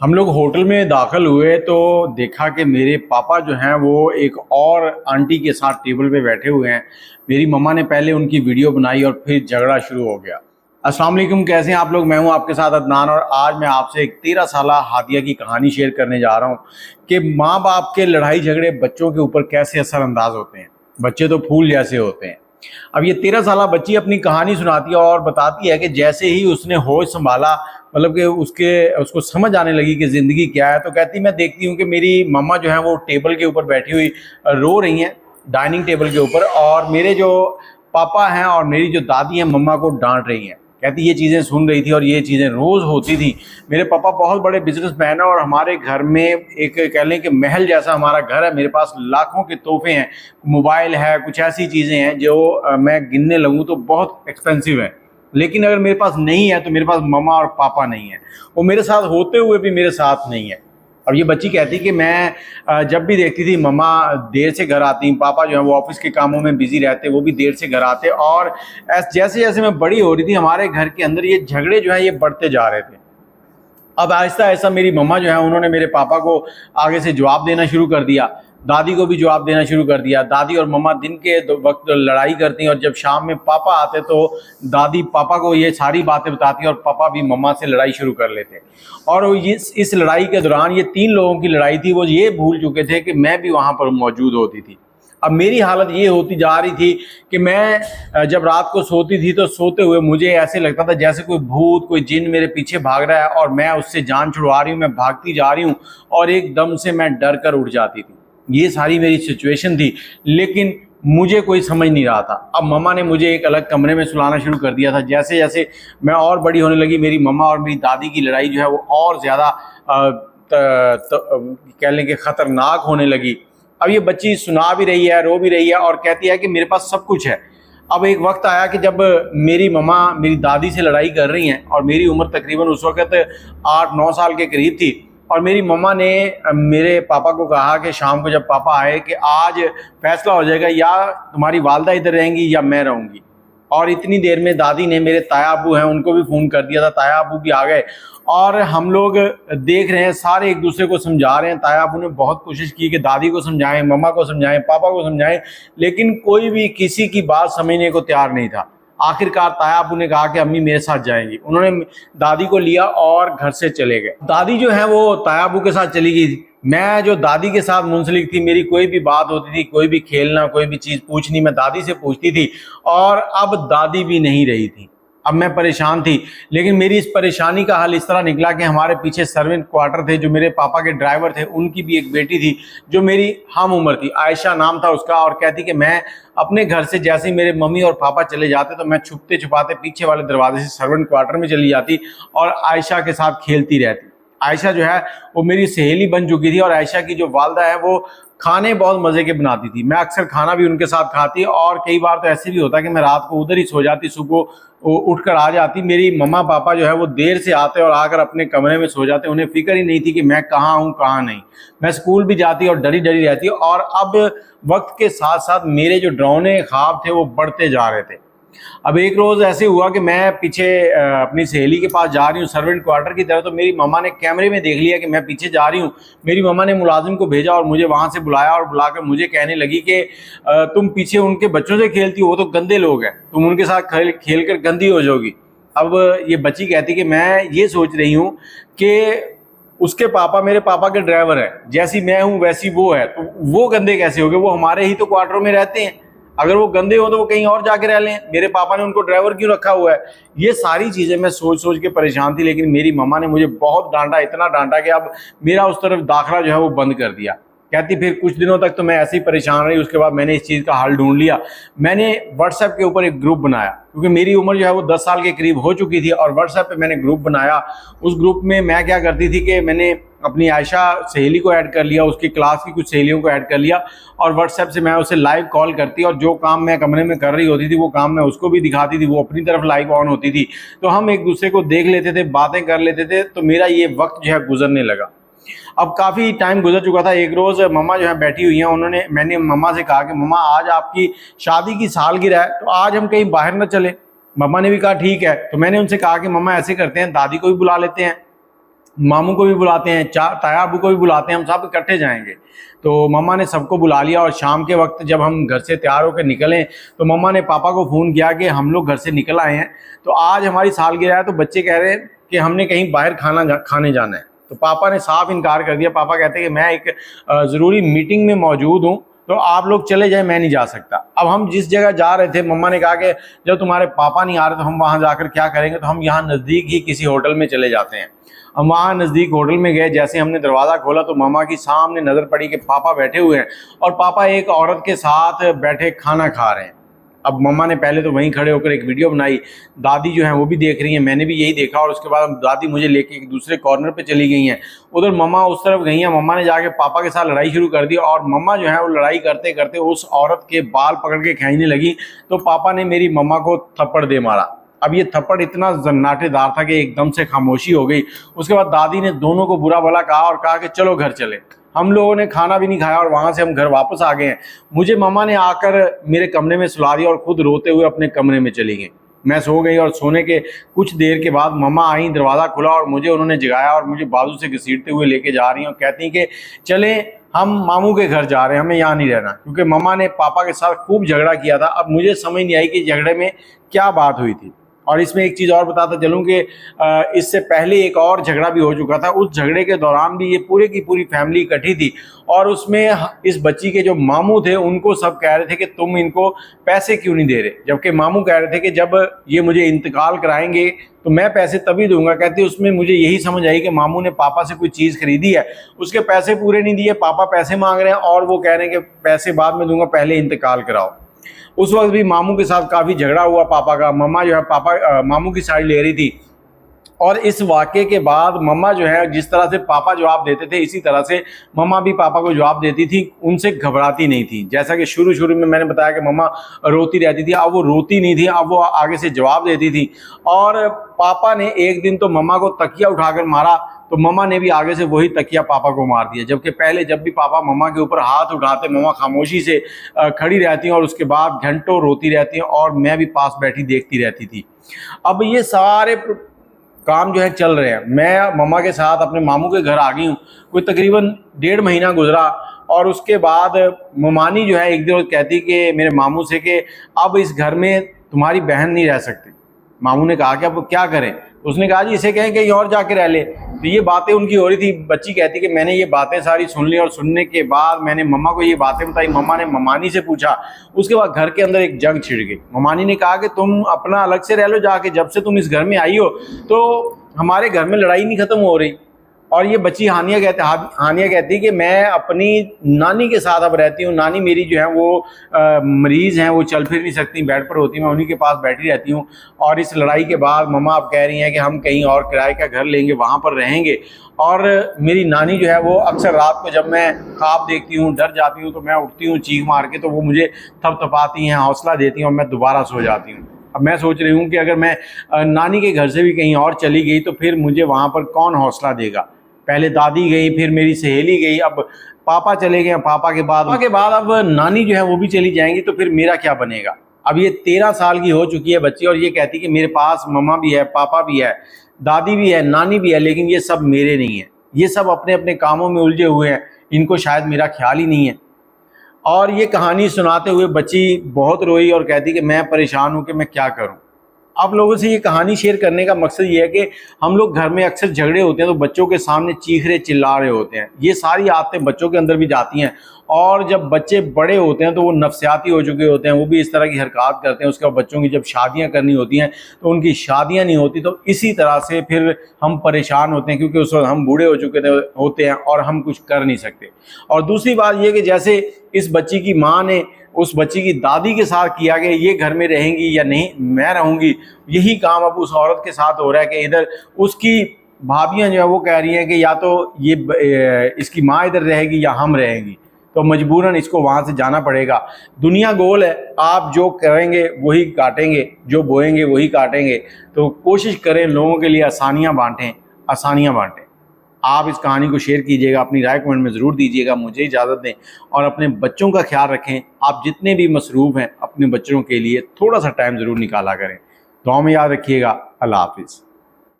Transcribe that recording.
हम लोग होटल में दाखिल हुए तो देखा कि मेरे पापा जो हैं वो एक और आंटी के साथ टेबल पे बैठे हुए हैं। मेरी मम्मा ने पहले उनकी वीडियो बनाई और फिर झगड़ा शुरू हो गया। अस्सलाम वालेकुम, कैसे हैं आप लोग। मैं हूं आपके साथ अदनान और आज मैं आपसे एक 13 साला हादिया की कहानी शेयर करने जा रहा हूं कि माँ बाप के लड़ाई झगड़े बच्चों के ऊपर कैसे असरअंदाज होते हैं। बच्चे तो फूल जैसे होते हैं। अब ये 13 साला बच्ची अपनी कहानी सुनाती है और बताती है कि जैसे ही उसने होश संभाला, मतलब कि उसको समझ आने लगी कि ज़िंदगी क्या है, तो कहती मैं देखती हूँ कि मेरी मम्मा जो है वो टेबल के ऊपर बैठी हुई रो रही हैं, डाइनिंग टेबल के ऊपर, और मेरे जो पापा हैं और मेरी जो दादी हैं मम्मा को डांट रही हैं। कहती ये चीज़ें सुन रही थी और ये चीज़ें रोज़ होती थी। मेरे पापा बहुत बड़े बिजनेसमैन हैं और हमारे घर में एक कह लें कि महल जैसा हमारा घर है। मेरे पास लाखों के तोहफे हैं, मोबाइल है, कुछ ऐसी चीज़ें हैं जो मैं गिनने लगूँ तो बहुत एक्सपेंसिव है। लेकिन अगर मेरे पास नहीं है तो मेरे पास मम्मा और पापा नहीं है। वो मेरे साथ होते हुए भी मेरे साथ नहीं है। अब ये बच्ची कहती कि मैं जब भी देखती थी मम्मा देर से घर आती, पापा जो है वो ऑफिस के कामों में बिजी रहते, वो भी देर से घर आते, और जैसे जैसे मैं बड़ी हो रही थी हमारे घर के अंदर ये झगड़े जो है ये बढ़ते जा रहे थे। अब आहिस्ता आहिस्ता मेरी मम्मा जो है उन्होंने मेरे पापा को आगे से जवाब देना शुरू कर दिया, दादी को भी जवाब देना शुरू कर दिया। दादी और मम्मा दिन के वक्त लड़ाई करती हैं और जब शाम में पापा आते तो दादी पापा को ये सारी बातें बताती और पापा भी मम्मा से लड़ाई शुरू कर लेते। और इस लड़ाई के दौरान ये 3 लोगों की लड़ाई थी। वो ये भूल चुके थे कि मैं भी वहाँ पर मौजूद होती थी। अब मेरी हालत ये होती जा रही थी कि मैं जब रात को सोती थी तो सोते हुए मुझे ऐसे लगता था जैसे कोई भूत, कोई जिन मेरे पीछे भाग रहा है और मैं उससे जान छुड़वा रही हूँ, मैं भागती जा रही हूँ और एकदम से मैं डर कर उठ जाती थी। ये सारी मेरी सिचुएशन थी, लेकिन मुझे कोई समझ नहीं रहा था। अब मम्मा ने मुझे एक अलग कमरे में सुलाना शुरू कर दिया था। जैसे जैसे मैं और बड़ी होने लगी, मेरी मम्मा और मेरी दादी की लड़ाई जो है वो और ज़्यादा कह लें कि ख़तरनाक होने लगी। अब ये बच्ची सुना भी रही है, रो भी रही है और कहती है कि मेरे पास सब कुछ है। अब एक वक्त आया कि जब मेरी मम्मा मेरी दादी से लड़ाई कर रही हैं और मेरी उम्र तकरीबन उस वक्त 8-9 साल के करीब थी, और मेरी मम्मा ने मेरे पापा को कहा कि शाम को जब पापा आए कि आज फैसला हो जाएगा, या तुम्हारी वालदा इधर रहेंगी या मैं रहूँगी। और इतनी देर में दादी ने मेरे ताया अबू हैं उनको भी फ़ोन कर दिया था। ताया अबू भी आ गए और हम लोग देख रहे हैं, सारे एक दूसरे को समझा रहे हैं। ताया अबू ने बहुत कोशिश की कि दादी को समझाएं, मम्मा को समझाएं, पापा को समझाएं, लेकिन कोई भी किसी की बात समझने को तैयार नहीं था। आखिरकार ताया अबू ने कहा कि अम्मी मेरे साथ जाएंगी। उन्होंने दादी को लिया और घर से चले गए। दादी जो है वो ताया अबू के साथ चली गई थी। मैं जो दादी के साथ मुंसलिक थी, मेरी कोई भी बात होती थी, कोई भी खेलना, कोई भी चीज़ पूछनी, मैं दादी से पूछती थी। और अब दादी भी नहीं रही थी। अब मैं परेशान थी, लेकिन मेरी इस परेशानी का हल इस तरह निकला कि हमारे पीछे सर्वेंट क्वार्टर थे, जो मेरे पापा के ड्राइवर थे, उनकी भी एक बेटी थी जो मेरी हम उम्र थी, आयशा नाम था उसका। और कहती कि मैं अपने घर से जैसे ही मेरे मम्मी और पापा चले जाते तो मैं छुपते छुपाते पीछे वाले दरवाजे से सर्वेंट क्वार्टर में चली जाती और आयशा के साथ खेलती रहती। आयशा जो है वो मेरी सहेली बन चुकी थी और आयशा की जो वालदा है वो खाने बहुत मज़े के बनाती थी। मैं अक्सर खाना भी उनके साथ खाती और कई बार तो ऐसे भी होता कि मैं रात को उधर ही सो जाती, सुबह उठकर आ जाती। मेरी मम्मा पापा जो है वो देर से आते और आकर अपने कमरे में सो जाते। उन्हें फिक्र ही नहीं थी कि मैं कहाँ हूँ कहाँ नहीं। मैं स्कूल भी जाती और डरी डरी रहती। और अब वक्त के साथ साथ मेरे जो डरावने ख्वाब थे वो बढ़ते जा रहे थे। अब एक रोज़ ऐसे हुआ कि मैं पीछे अपनी सहेली के पास जा रही हूँ सर्वेंट क्वार्टर की तरफ, तो मेरी मम्मा ने कैमरे में देख लिया कि मैं पीछे जा रही हूँ। मेरी मम्मा ने मुलाजिम को भेजा और मुझे वहाँ से बुलाया और बुलाकर मुझे कहने लगी कि तुम पीछे उनके बच्चों से खेलती हो, वो तो गंदे लोग हैं, तुम उनके साथ खेल कर गंदी हो जाओगी। अब ये बच्ची कहती कि मैं ये सोच रही हूँ कि उसके पापा मेरे पापा के ड्राइवर हैं, जैसी मैं हूँ वैसी वो है, तो वो गंदे कैसे हो गए, वो हमारे ही तो क्वार्टरों में रहते हैं। अगर वो गंदे हो तो वो कहीं और जाके रह लें, मेरे पापा ने उनको ड्राइवर क्यों रखा हुआ है। ये सारी चीज़ें मैं सोच सोच के परेशान थी, लेकिन मेरी मम्मा ने मुझे बहुत डांटा, इतना डांटा कि अब मेरा उस तरफ दाखिला जो है वो बंद कर दिया। कहती फिर कुछ दिनों तक तो मैं ऐसे ही परेशान रही। उसके बाद मैंने इस चीज़ का हल ढूंढ लिया। मैंने व्हाट्सएप के ऊपर एक ग्रुप बनाया, क्योंकि मेरी उम्र जो है वो 10 साल के करीब हो चुकी थी, और व्हाट्सएप पे मैंने ग्रुप बनाया। उस ग्रुप में मैं क्या करती थी कि मैंने अपनी आयशा सहेली को ऐड कर लिया, उसकी क्लास की कुछ सहेलियों को ऐड कर लिया, और व्हाट्सएप से मैं उसे लाइव कॉल करती और जो काम मैं कमरे में कर रही होती थी वो काम मैं उसको भी दिखाती थी, वो अपनी तरफ लाइव ऑन होती थी। तो हम एक दूसरे को देख लेते थे, बातें कर लेते थे। तो मेरा ये वक्त जो है गुजरने लगा। अब काफ़ी टाइम गुजर चुका था। एक रोज़ मम्मा जो है बैठी हुई हैं, मैंने मम्मा से कहा कि मम्मा आज आपकी शादी की सालगिरह है, तो आज हम कहीं बाहर न चले। मम्मा ने भी कहा ठीक है। तो मैंने उनसे कहा कि मम्मा ऐसे करते हैं, दादी को भी बुला लेते हैं। मामू को भी बुलाते हैं, ताया अबू को भी बुलाते हैं, हम सब इकट्ठे जाएंगे। तो मम्मा ने सबको बुला लिया और शाम के वक्त जब हम घर से तैयार होकर निकले तो मम्मा ने पापा को फ़ोन किया कि हम लोग घर से निकल आए हैं, तो आज हमारी सालगिरह है, तो बच्चे कह रहे हैं कि हमने कहीं बाहर खाने जाना है। तो पापा ने साफ इनकार कर दिया। पापा कहते हैं कि मैं एक ज़रूरी मीटिंग में मौजूद हूँ, तो आप लोग चले जाए, मैं नहीं जा सकता। अब हम जिस जगह जा रहे थे, मम्मा ने कहा कि जब तुम्हारे पापा नहीं आ रहे तो हम वहाँ जाकर क्या करेंगे, तो हम यहाँ नज़दीक ही किसी होटल में चले जाते हैं। हम वहाँ नज़दीक होटल में गए। जैसे हमने दरवाज़ा खोला तो मम्मा की सामने नज़र पड़ी कि पापा बैठे हुए हैं और पापा एक औरत के साथ बैठे खाना खा रहे हैं। अब मम्मा ने पहले तो वहीं खड़े होकर एक वीडियो बनाई, दादी जो है वो भी देख रही हैं, मैंने भी यही देखा, और उसके बाद दादी मुझे लेके एक दूसरे कॉर्नर पे चली गई हैं। उधर मम्मा उस तरफ गई हैं। मम्मा ने जाके पापा के साथ लड़ाई शुरू कर दी और मम्मा जो है वो लड़ाई करते करते उस औरत के बाल पकड़ के खींचने लगी, तो पापा ने मेरी मम्मा को थप्पड़ दे मारा। अब ये थप्पड़ इतना जन्नाटेदार था कि एकदम से खामोशी हो गई। उसके बाद दादी ने दोनों को बुरा भला कहा और कहा कि चलो घर चले। हम लोगों ने खाना भी नहीं खाया और वहाँ से हम घर वापस आ गए हैं। मुझे मम्मा ने आकर मेरे कमरे में सुला दिया और खुद रोते हुए अपने कमरे में चली गई। मैं सो गई और सोने के कुछ देर के बाद मम्मा आई, दरवाज़ा खुला और मुझे उन्होंने जगाया और मुझे बाजू से घसीटते हुए लेके जा रही हैं और कहती कि चलें, हम मामू के घर जा रहे हैं, हमें यहाँ नहीं रहना, क्योंकि मम्मा ने पापा के साथ खूब झगड़ा किया था। अब मुझे समझ नहीं आई कि झगड़े में क्या बात हुई थी। और इसमें एक चीज़ और बताता चलूँ कि इससे पहले एक और झगड़ा भी हो चुका था। उस झगड़े के दौरान भी ये पूरे की पूरी फैमिली इकट्ठी थी और उसमें इस बच्ची के जो मामू थे उनको सब कह रहे थे कि तुम इनको पैसे क्यों नहीं दे रहे, जबकि मामू कह रहे थे कि जब ये मुझे इंतकाल कराएंगे तो मैं पैसे तभी दूंगा। कहते उसमें मुझे यही समझ आई कि मामू ने पापा से कोई चीज़ खरीदी है, उसके पैसे पूरे नहीं दिए, पापा पैसे मांग रहे हैं और वो कह रहे हैं कि पैसे बाद में दूंगा, पहले इंतकाल कराओ। उस वक्त भी मामू के साथ काफ़ी झगड़ा हुआ पापा का। मम्मा जो है मामू की साइड ले रही थी और इस वाक़े के बाद मम्मा जो है जिस तरह से पापा जवाब देते थे इसी तरह से मम्मा भी पापा को जवाब देती थी, उनसे घबराती नहीं थी। जैसा कि शुरू में मैंने बताया कि मम्मा रोती रहती थी, अब वो रोती नहीं थी, अब वो आगे से जवाब देती थी। और पापा ने एक दिन तो मम्मा को तकिया उठाकर मारा, तो मम्मा ने भी आगे से वही तकिया पापा को मार दिया। जबकि पहले जब भी पापा मम्मा के ऊपर हाथ उठाते मम्मा खामोशी से खड़ी रहती हैं और उसके बाद घंटों रोती रहती हैं और मैं भी पास बैठी देखती रहती थी। अब ये सारे काम जो है चल रहे हैं, मैं मम्मा के साथ अपने मामू के घर आ गई हूँ। कोई तकरीबन 1.5 महीना गुजरा और उसके बाद ममानी जो है एक दिन कहती कि मेरे मामू से कि अब इस घर में तुम्हारी बहन नहीं रह सकती। मामू ने कहा कि अब क्या करें? उसने कहा जी इसे कहें कहीं और जाके रह ले। तो ये बातें उनकी हो रही थी। बच्ची कहती कि मैंने ये बातें सारी सुन ली और सुनने के बाद मैंने मम्मा को ये बातें बताई। मम्मा ने ममानी से पूछा। उसके बाद घर के अंदर एक जंग छिड़ गई। ममानी ने कहा कि तुम अपना अलग से रह लो जाके, जब से तुम इस घर में आई हो तो हमारे घर में लड़ाई नहीं ख़त्म हो रही। और ये बच्ची हानिया कहती कि मैं अपनी नानी के साथ अब रहती हूँ। नानी मेरी जो है वो मरीज़ हैं, वो चल फिर नहीं सकती, बेड पर होती, मैं उन्हीं के पास बैठी रहती हूँ। और इस लड़ाई के बाद मम्मा अब कह रही हैं कि हम कहीं और किराए का घर लेंगे, वहाँ पर रहेंगे। और मेरी नानी जो है वो अक्सर रात को जब मैं ख्वाब देखती हूँ, डर जाती हूँ, तो मैं उठती हूँ चीख मार के, तो वो मुझे थपथपाती हैं, हौसला देती हैं और मैं दोबारा सो जाती हूँ। अब मैं सोच रही हूँ कि अगर मैं नानी के घर से भी कहीं और चली गई तो फिर मुझे वहाँ पर कौन हौसला देगा। पहले दादी गई, फिर मेरी सहेली गई, अब पापा चले गए। पापा के बाद अब नानी जो है वो भी चली जाएंगी, तो फिर मेरा क्या बनेगा। अब ये 13 साल की हो चुकी है बच्ची और ये कहती कि मेरे पास मम्मा भी है, पापा भी है, दादी भी है, नानी भी है, लेकिन ये सब मेरे नहीं है। ये सब अपने अपने कामों में उलझे हुए हैं, इनको शायद मेरा ख्याल ही नहीं है। और ये कहानी सुनाते हुए बच्ची बहुत रोई और कहती कि मैं परेशान हूँ कि मैं क्या करूँ। आप लोगों से ये कहानी शेयर करने का मकसद ये है कि हम लोग घर में अक्सर झगड़े होते हैं तो बच्चों के सामने चीख रहे चिल्ला रहे होते हैं। ये सारी आदतें बच्चों के अंदर भी जाती हैं और जब बच्चे बड़े होते हैं तो वो नफसियाती हो चुके होते हैं, वो भी इस तरह की हरकत करते हैं। उसके बाद बच्चों की जब शादियां करनी होती हैं तो उनकी शादियां नहीं होती, तो इसी तरह से फिर हम परेशान होते हैं क्योंकि उस वक्त हम बूढ़े हो चुके होते हैं और हम कुछ कर नहीं सकते। और दूसरी बात यह कि जैसे इस बच्ची की माँ ने उस बच्ची की दादी के साथ किया कि ये घर में रहेंगी या नहीं, मैं रहूँगी, यही काम अब उस औरत के साथ हो रहा है कि इधर उसकी भाभियाँ जो है वो कह रही हैं कि या तो ये इसकी माँ इधर रहेगी या हम रहेंगी, तो मजबूरन इसको वहाँ से जाना पड़ेगा। दुनिया गोल है, आप जो करेंगे वही काटेंगे, जो बोएंगे वही काटेंगे। तो कोशिश करें लोगों के लिए आसानियाँ बांटें। आप इस कहानी को शेयर कीजिएगा, अपनी राय कमेंट में ज़रूर दीजिएगा। मुझे इजाज़त दें और अपने बच्चों का ख्याल रखें। आप जितने भी मसरूफ़ हैं अपने बच्चों के लिए थोड़ा सा टाइम ज़रूर निकाला करें। दुआ में याद रखिएगा। अल्लाह हाफिज़।